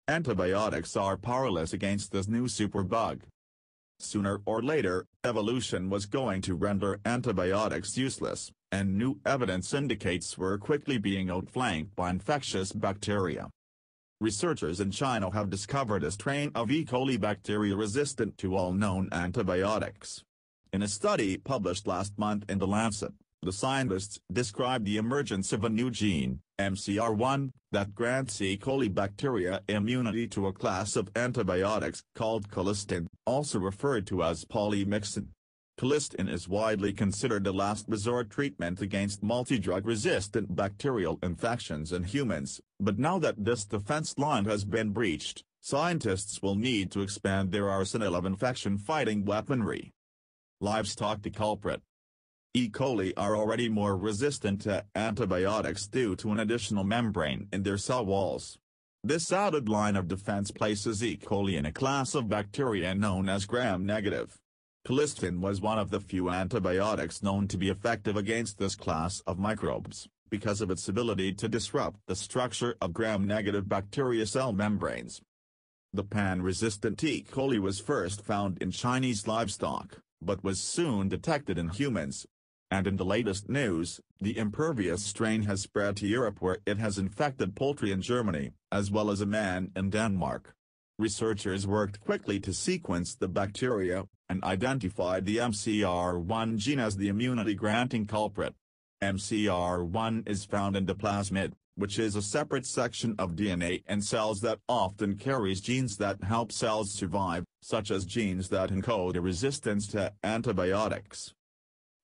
Antibiotics are powerless against this new superbug. Sooner or later, evolution was going to render antibiotics useless, and new evidence indicates we're quickly being outflanked by infectious bacteria. Researchers in China have discovered a strain of E. coli bacteria resistant to all known antibiotics. In a study published last month in The Lancet, the scientists described the emergence of a new gene, MCR1, that grants E. coli bacteria immunity to a class of antibiotics called colistin, also referred to as polymyxin. Colistin is widely considered a last resort treatment against multi-drug-resistant bacterial infections in humans, but now that this defense line has been breached, scientists will need to expand their arsenal of infection-fighting weaponry. Livestock the culprit. E. coli are already more resistant to antibiotics due to an additional membrane in their cell walls. This added line of defense places E. coli in a class of bacteria known as gram-negative. Colistin was one of the few antibiotics known to be effective against this class of microbes, because of its ability to disrupt the structure of gram-negative bacteria cell membranes. The pan-resistant E. coli was first found in Chinese livestock, but was soon detected in humans. And in the latest news, the impervious strain has spread to Europe where it has infected poultry in Germany, as well as a man in Denmark. Researchers worked quickly to sequence the bacteria, and identified the MCR1 gene as the immunity-granting culprit. MCR1 is found in the plasmid, which is a separate section of DNA in cells that often carries genes that help cells survive, such as genes that encode a resistance to antibiotics.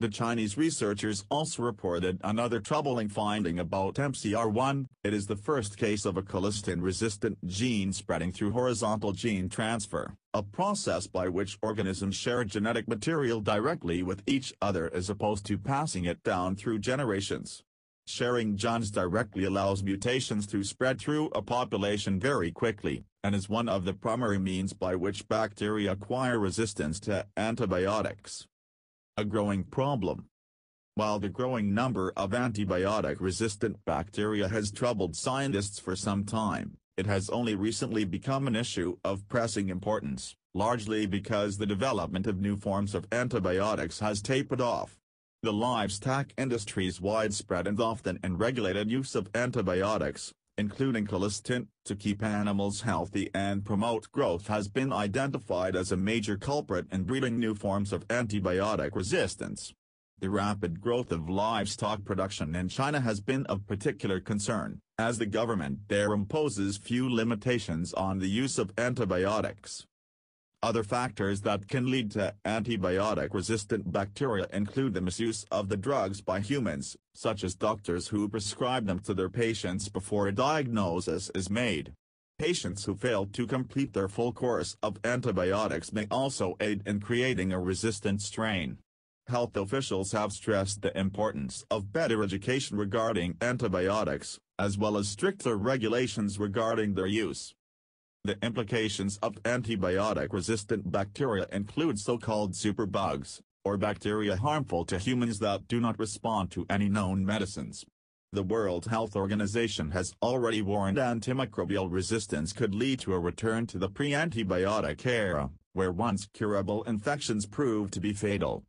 The Chinese researchers also reported another troubling finding about MCR1. It is the first case of a colistin-resistant gene spreading through horizontal gene transfer, a process by which organisms share genetic material directly with each other as opposed to passing it down through generations. Sharing genes directly allows mutations to spread through a population very quickly, and is one of the primary means by which bacteria acquire resistance to antibiotics. A growing problem. While the growing number of antibiotic-resistant bacteria has troubled scientists for some time, it has only recently become an issue of pressing importance, largely because the development of new forms of antibiotics has tapered off. The livestock industry's widespread and often unregulated use of antibiotics, including colistin, to keep animals healthy and promote growth has been identified as a major culprit in breeding new forms of antibiotic resistance. The rapid growth of livestock production in China has been of particular concern, as the government there imposes few limitations on the use of antibiotics. Other factors that can lead to antibiotic-resistant bacteria include the misuse of the drugs by humans, such as doctors who prescribe them to their patients before a diagnosis is made. Patients who fail to complete their full course of antibiotics may also aid in creating a resistant strain. Health officials have stressed the importance of better education regarding antibiotics, as well as stricter regulations regarding their use. The implications of antibiotic-resistant bacteria include so-called superbugs, or bacteria harmful to humans that do not respond to any known medicines. The World Health Organization has already warned antimicrobial resistance could lead to a return to the pre-antibiotic era, where once curable infections prove to be fatal.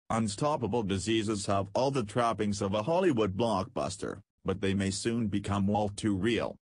Unstoppable diseases have all the trappings of a Hollywood blockbuster, but they may soon become all too real.